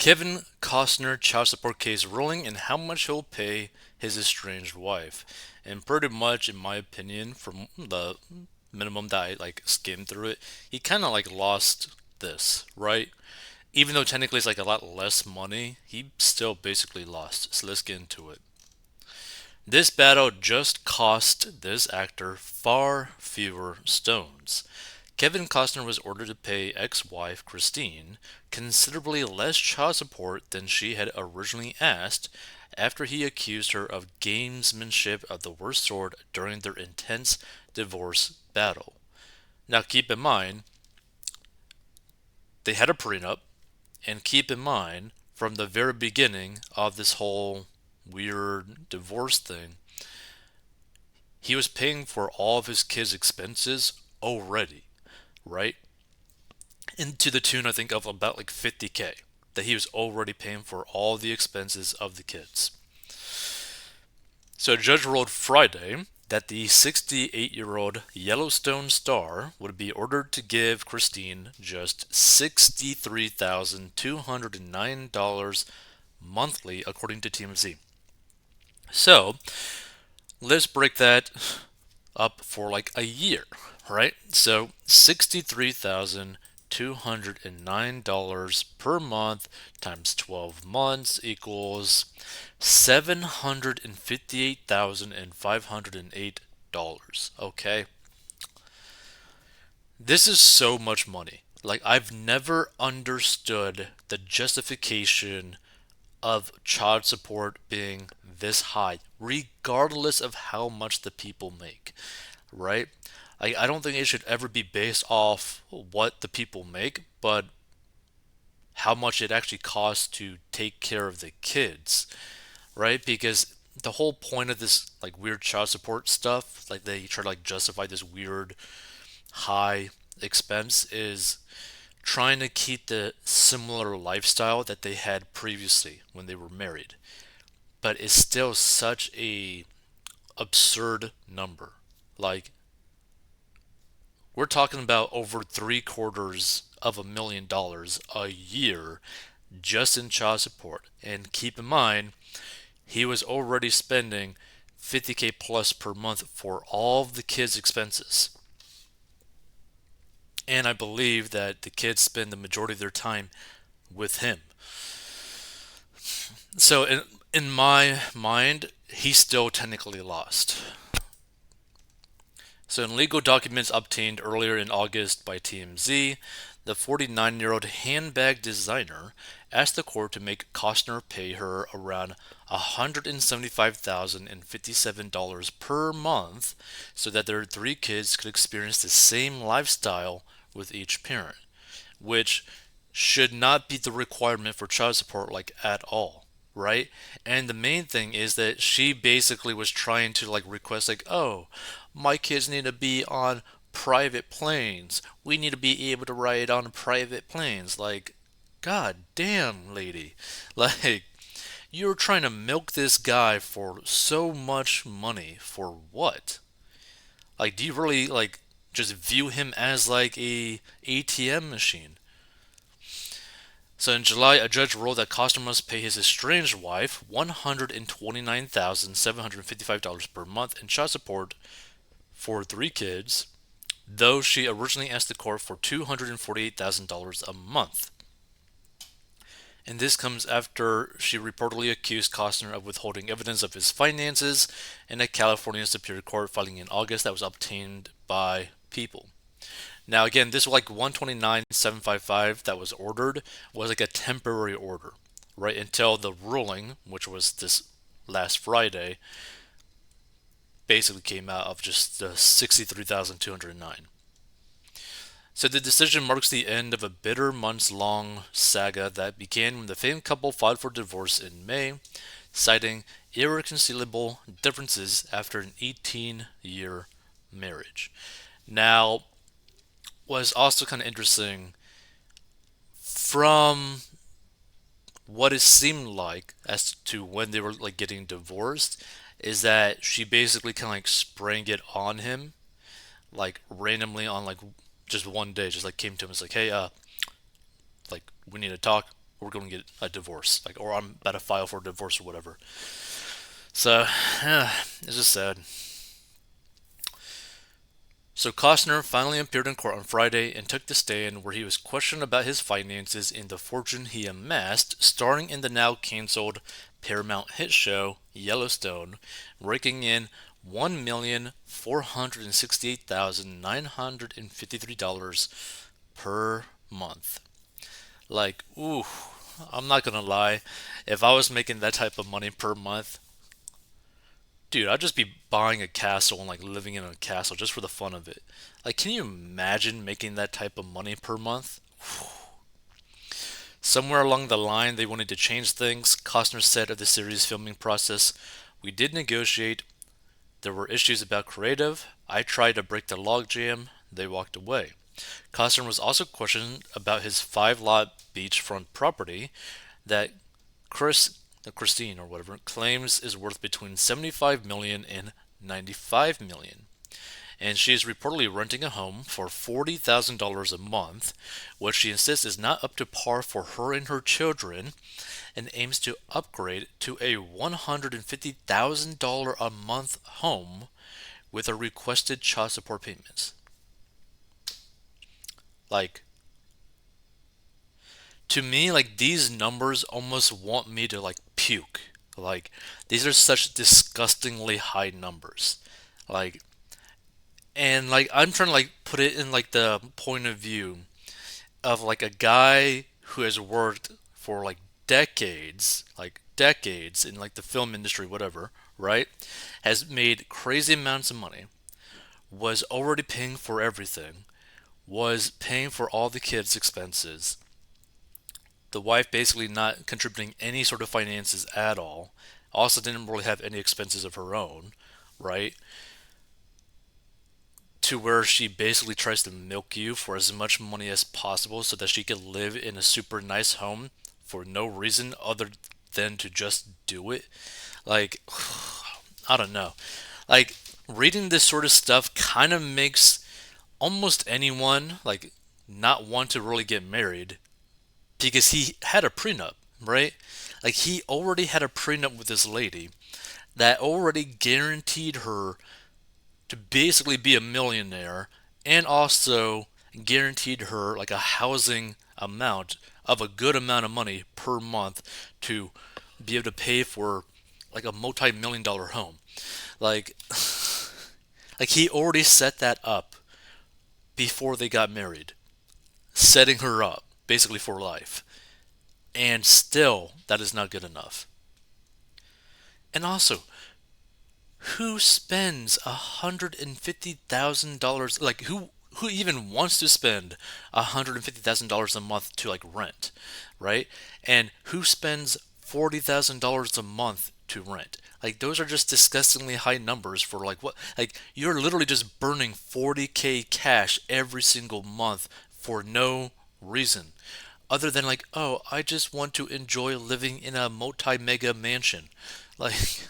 Kevin Costner child support case ruling and how much he'll pay his estranged wife. And pretty much, in my opinion, from the minimum that I skimmed through it, he kind of lost this, right? Even though technically it's a lot less money, he still basically lost. So let's get into it. This battle just cost this actor far fewer stones. Kevin Costner was ordered to pay ex wife Christine considerably less child support than she had originally asked after he accused her of gamesmanship of the worst sort during their intense divorce battle. Now, keep in mind, they had a prenup, and keep in mind, from the very beginning of this whole weird divorce thing, he was paying for all of his kids' expenses already, right? And to the tune, I think, of about 50K that he was already paying for all the expenses of the kids. So a judge ruled Friday that the 68-year-old Yellowstone star would be ordered to give Christine just $63,209 monthly, according to TMZ. So let's break that up for a year, right? So $63,209 per month times 12 months equals $758,508. Okay? This is so much money. I've never understood the justification of child support being this high, regardless of how much the people make, right? I don't think it should ever be based off what the people make, but how much it actually costs to take care of the kids, right? Because the whole point of this weird child support stuff, they try to justify this weird high expense, is trying to keep the similar lifestyle that they had previously when they were married. But it's still such a absurd number. Like we're talking about over $750,000 a year just in child support. And keep in mind, he was already spending 50K plus per month for all of the kids' expenses. And I believe that the kids spend the majority of their time with him. So in my mind, he still technically lost. So, in legal documents obtained earlier in August by TMZ, the 49-year-old handbag designer asked the court to make Costner pay her around $175,057 per month so that their three kids could experience the same lifestyle with each parent, which should not be the requirement for child support at all, right? And the main thing is that she basically was trying to request oh, my kids need to be on private planes. We need to be able to ride on private planes. God damn, lady. Like, you're trying to milk this guy for so much money for what? Do you really just view him as a ATM machine? So in July, a judge ruled that Costner must pay his estranged wife $129,755 per month in child support for three kids, though she originally asked the court for $248,000 a month. And this comes after she reportedly accused Costner of withholding evidence of his finances in a California Superior Court filing in August that was obtained by People. Now again, this 129,755 that was ordered was a temporary order, right until the ruling, which was this last Friday, basically came out of just the 63,209. So the decision marks the end of a bitter months-long saga that began when the famed couple filed for divorce in May, citing irreconcilable differences after an 18-year marriage. Now, was also kind of interesting from what it seemed like as to when they were getting divorced is that she basically kind of sprang it on him randomly on just one day, just came to him and was hey, we need to talk, we're going to get a divorce, like, or I'm about to file for a divorce or whatever. So, it's just sad. So Costner finally appeared in court on Friday and took the stand where he was questioned about his finances and the fortune he amassed, starring in the now canceled Paramount hit show Yellowstone, raking in $1,468,953 per month. Like, ooh, I'm not gonna lie. If I was making that type of money per month, dude, I'd just be buying a castle and like living in a castle just for the fun of it. Like, can you imagine making that type of money per month? Somewhere along the line, they wanted to change things. Costner said of the series filming process, "We did negotiate. There were issues about creative. I tried to break the logjam. They walked away." Costner was also questioned about his 5-lot beachfront property that Chris, Christine or whatever, claims is worth between 75 million and 95 million. And she is reportedly renting a home for $40,000 a month, which she insists is not up to par for her and her children, and aims to upgrade to a $150,000 a month home with a requested child support payments. Like, to me, like, these numbers almost want me to like puke. Like, these are such disgustingly high numbers. Like, and like I'm trying to like put it in like the point of view of like a guy who has worked for like decades in like the film industry, whatever, right? Has made crazy amounts of money, was already paying for everything, was paying for all the kids' expenses, the wife basically not contributing any sort of finances at all, also didn't really have any expenses of her own, right? To where she basically tries to milk you for as much money as possible so that she can live in a super nice home for no reason other than to just do it. Like, I don't know. Like, reading this sort of stuff kind of makes almost anyone, like, not want to really get married because he had a prenup, right? Like, he already had a prenup with this lady that already guaranteed her to basically be a millionaire and also guaranteed her like a housing amount of a good amount of money per month to be able to pay for like a multi-million dollar home. Like like he already set that up before they got married, setting her up basically for life. And still that is not good enough. And also, who spends $150,000, like who even wants to spend $150,000 a month to like rent, right? And who spends $40,000 a month to rent? Like, those are just disgustingly high numbers for like what, like you're literally just burning 40K cash every single month for no reason other than like, oh, I just want to enjoy living in a multi mega mansion. Like,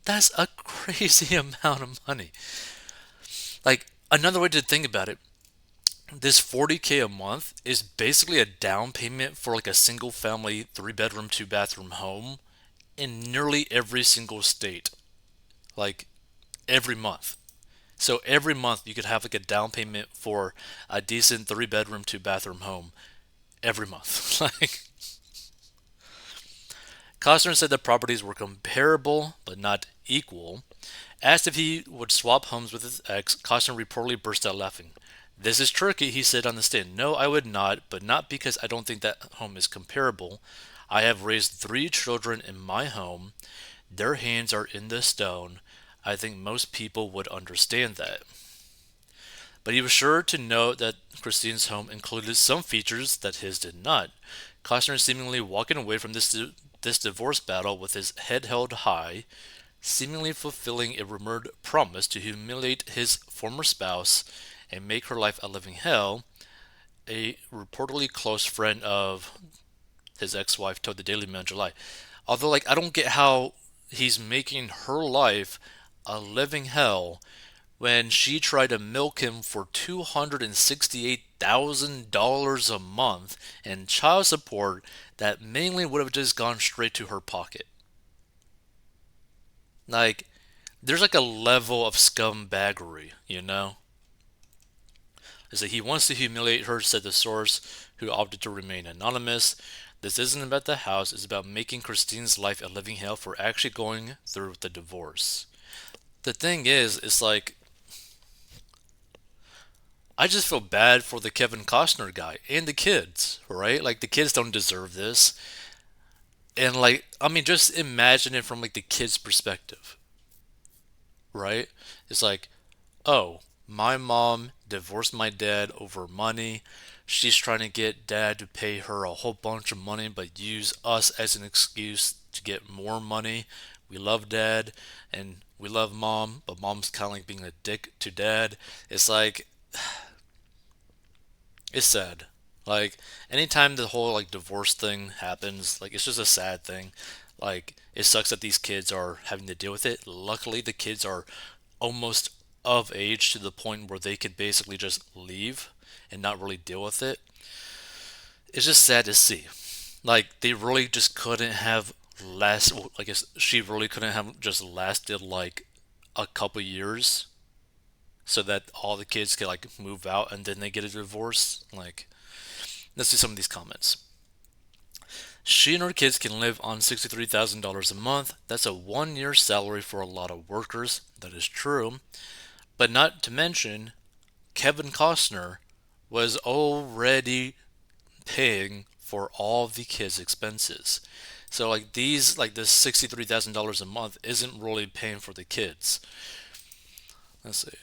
that's a crazy amount of money. Like, another way to think about it, this 40K a month is basically a down payment for like a single family 3 bedroom, 2 bathroom home in nearly every single state. Like, every month. So every month you could have like a down payment for a decent 3 bedroom, 2 bathroom home every month. Like, Costner said the properties were comparable but not equal. Asked if he would swap homes with his ex, Costner reportedly burst out laughing. "This is tricky," he said on the stand. "No, I would not, but not because I don't think that home is comparable. I have raised 3 children in my home. Their hands are in the stone. I think most people would understand that." But he was sure to note that Christine's home included some features that his did not. Costner seemingly walking away from this divorce battle with his head held high, seemingly fulfilling a rumored promise to humiliate his former spouse and make her life a living hell, a reportedly close friend of his ex-wife told the Daily Mail in July. Although, like, I don't get how he's making her life a living hell when she tried to milk him for $268,000 a month in child support that mainly would have just gone straight to her pocket. Like, there's like a level of scumbaggery, you know? Is that he wants to humiliate her, said the source, who opted to remain anonymous. This isn't about the house, it's about making Christine's life a living hell for actually going through with the divorce. The thing is, it's like, I just feel bad for the Kevin Costner guy and the kids, right? Like, the kids don't deserve this. And, like, I mean, just imagine it from, like, the kid's perspective, right? It's like, oh, my mom divorced my dad over money. She's trying to get dad to pay her a whole bunch of money, but use us as an excuse to get more money. We love dad and we love mom, but mom's kind of like being a dick to dad. It's like, it's sad. Like, anytime the whole like divorce thing happens, like, it's just a sad thing. Like, it sucks that these kids are having to deal with it. Luckily, the kids are almost of age to the point where they could basically just leave and not really deal with it. It's just sad to see. Like, they really just couldn't have last. I guess she really couldn't have just lasted like a couple years so that all the kids could like move out and then they get a divorce. Like, let's see some of these comments. She and her kids can live on $63,000 a month. That's a 1 year salary for a lot of workers. That is true. But not to mention, Kevin Costner was already paying for all the kids' expenses. So like this $63,000 a month isn't really paying for the kids. Let's see.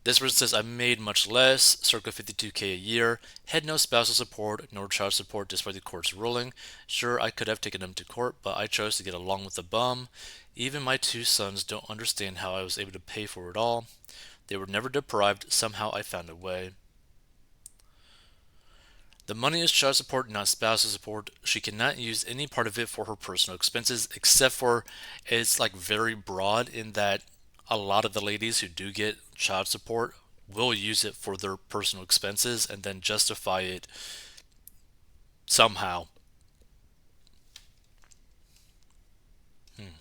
This person says I made much less, circa 52K a year, had no spousal support nor child support despite the court's ruling. Sure, I could have taken him to court, but I chose to get along with the bum. Even my two sons don't understand how I was able to pay for it all. They were never deprived, somehow I found a way. The money is child support, not spousal support. She cannot use any part of it for her personal expenses, except for it's like very broad in that a lot of the ladies who do get child support will use it for their personal expenses and then justify it somehow. Hmm.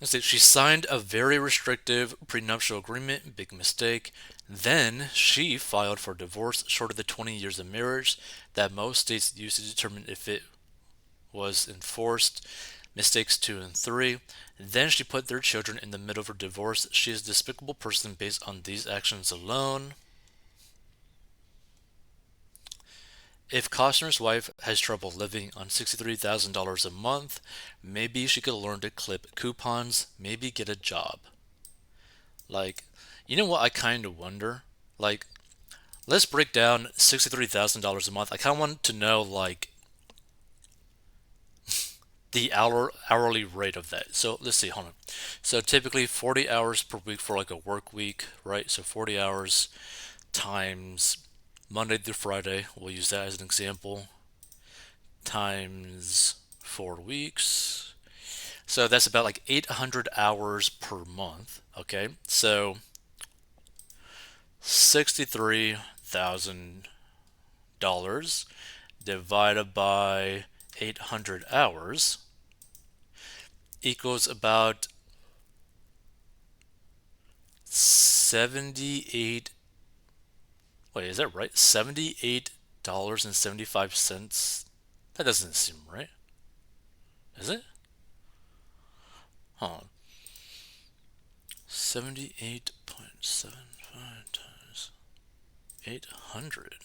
Let's see. She signed a very restrictive prenuptial agreement, big mistake. Then she filed for divorce short of the 20 years of marriage that most states use to determine if it was enforced. Mistakes 2 and 3. Then she put their children in the middle of her divorce. She is a despicable person based on these actions alone. If Costner's wife has trouble living on $63,000 a month, maybe she could learn to clip coupons, maybe get a job. Like, you know what I kind of wonder? Like, let's break down $63,000 a month. I kind of want to know, like, the hourly rate of that. So let's see, hold on. So typically 40 hours per week for like a work week, right? So 40 hours times Monday through Friday, we'll use that as an example, times 4 weeks. So that's about like 800 hours per month. Okay, so $63,000 divided by 800 hours equals about 78. Wait, is that right? $78.75. That doesn't seem right. Is it? Huh. 78.75 times 800.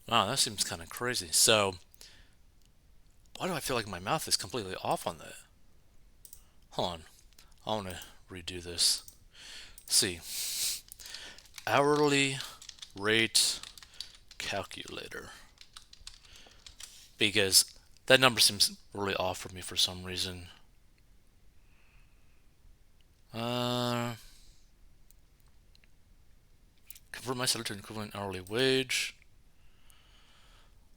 Wow, that seems kind of crazy. So, why do I feel like my mouth is completely off on that? Hold on. I want to redo this. Let's see. Hourly rate calculator. Because that number seems really off for me for some reason. Uh, convert my salary to an equivalent hourly wage.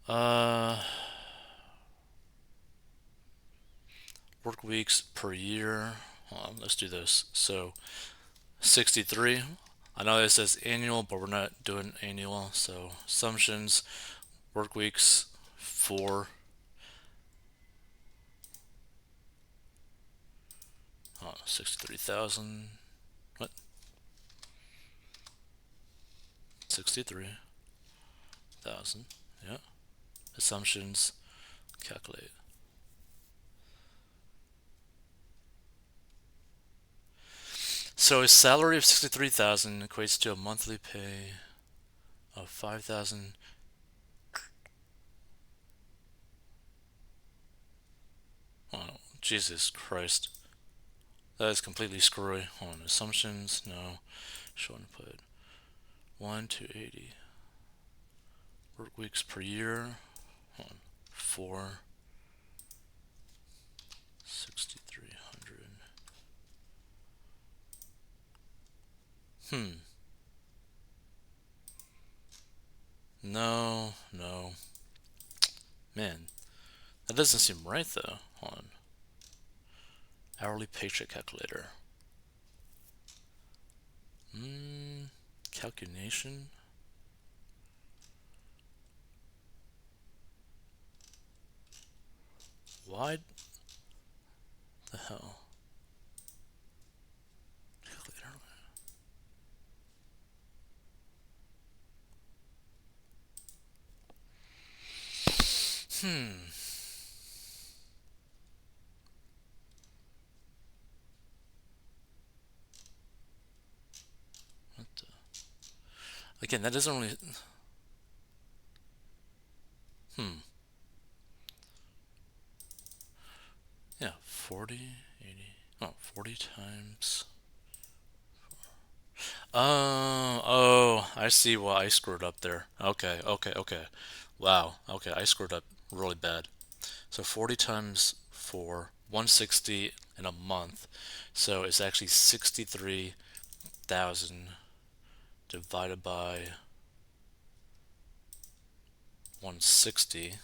Uh, Work weeks per year. Hold on, let's do this. So 63. I know it says annual, but we're not doing annual. So assumptions, work weeks, 4. 63,000. What? 63,000. Yeah. Assumptions, calculate. So a salary of 63,000 equates to a monthly pay of 5,000. Oh, Jesus Christ. That is completely screwy. Hold on. Assumptions, no. Show input. 1 to 80. Work weeks per year. Hold on. 4. 6,300. Hmm. No, no. Man, that doesn't seem right though. Hold on. Hourly paycheck calculator. Calculation? Why the hell? Calculator. Hmm. What the? Again, that doesn't really. Hmm. Yeah, 40, 80. Oh, 40 times. I see why I screwed up there. Okay, okay, okay. Wow, okay, I screwed up really bad. So 40 times 4, 160 in a month. So it's actually 63,000 divided by 160.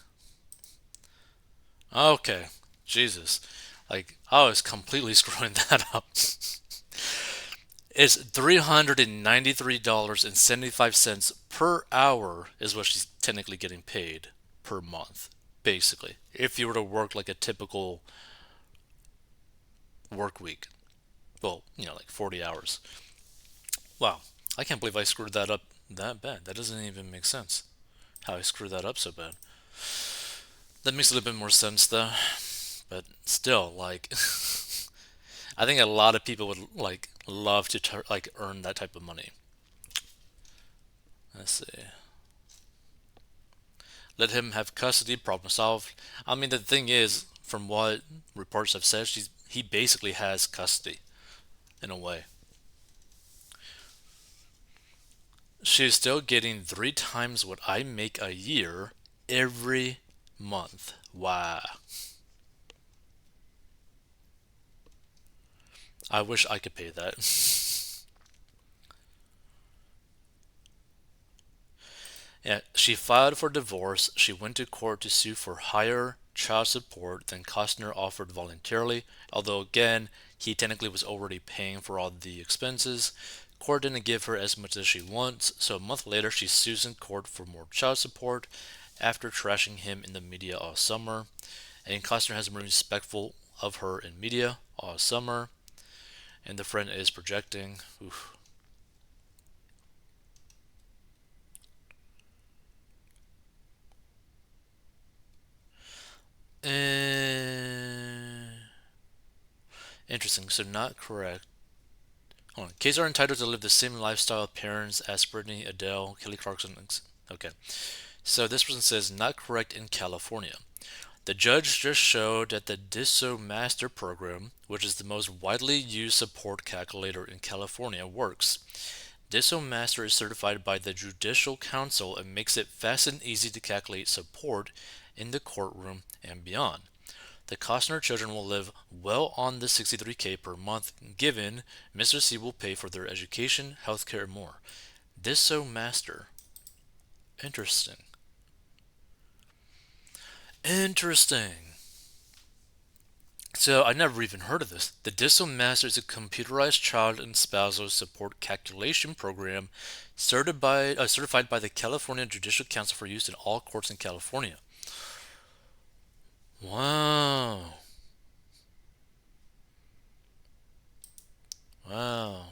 Okay, Jesus. Like, I was completely screwing that up. It's $393.75 per hour is what she's technically getting paid per month, basically. If you were to work like a typical work week. Well, like 40 hours. Wow. I can't believe I screwed that up that bad. That doesn't even make sense. How I screwed that up so bad. That makes a little bit more sense though. But still, like, I think a lot of people would like love to like earn that type of money. Let's see. Let him have custody, problem solved. I mean, the thing is, from what reports have said, he basically has custody in a way. She's still getting 3 times what I make a year every month. Wow. I wish I could pay that. Yeah, she filed for divorce. She went to court to sue for higher child support than Costner offered voluntarily, although again, he technically was already paying for all the expenses. Court didn't give her as much as she wants, so a month later she sues in court for more child support after trashing him in the media all summer. And Costner has been respectful of her in media all summer, and the friend is projecting. Oof. Eh, interesting. So not correct. Hold on. Kids are entitled to live the same lifestyle parents as Brittany, Adele, Kelly Clarkson. Okay. So this person says not correct in California. The judge just showed that the DISO Master program, which is the most widely used support calculator in California, works. DISO Master is certified by the Judicial Council and makes it fast and easy to calculate support in the courtroom and beyond. The Costner children will live well on the 63K per month given Mr. C will pay for their education, healthcare, and more. DISO Master. Interesting. Interesting. So I never even heard of this. The DISO Master is a computerized child and spousal support calculation program certified by the California Judicial Council for use in all courts in California. Wow. Wow.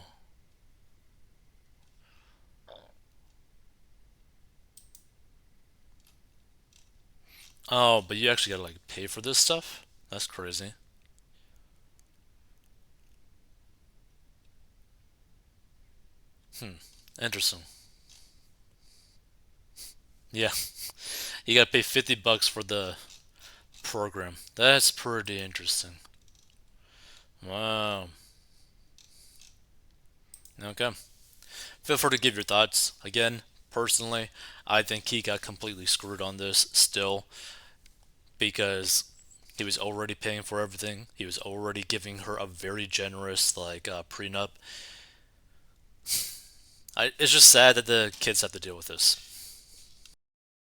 Oh, but you actually gotta like pay for this stuff? That's crazy. Interesting. Yeah. You gotta pay $50 for the program. That's pretty interesting. Wow. Okay. Feel free to give your thoughts. Again, personally, I think he got completely screwed on this still because he was already paying for everything. He was already giving her a very generous prenup. It's just sad that the kids have to deal with this.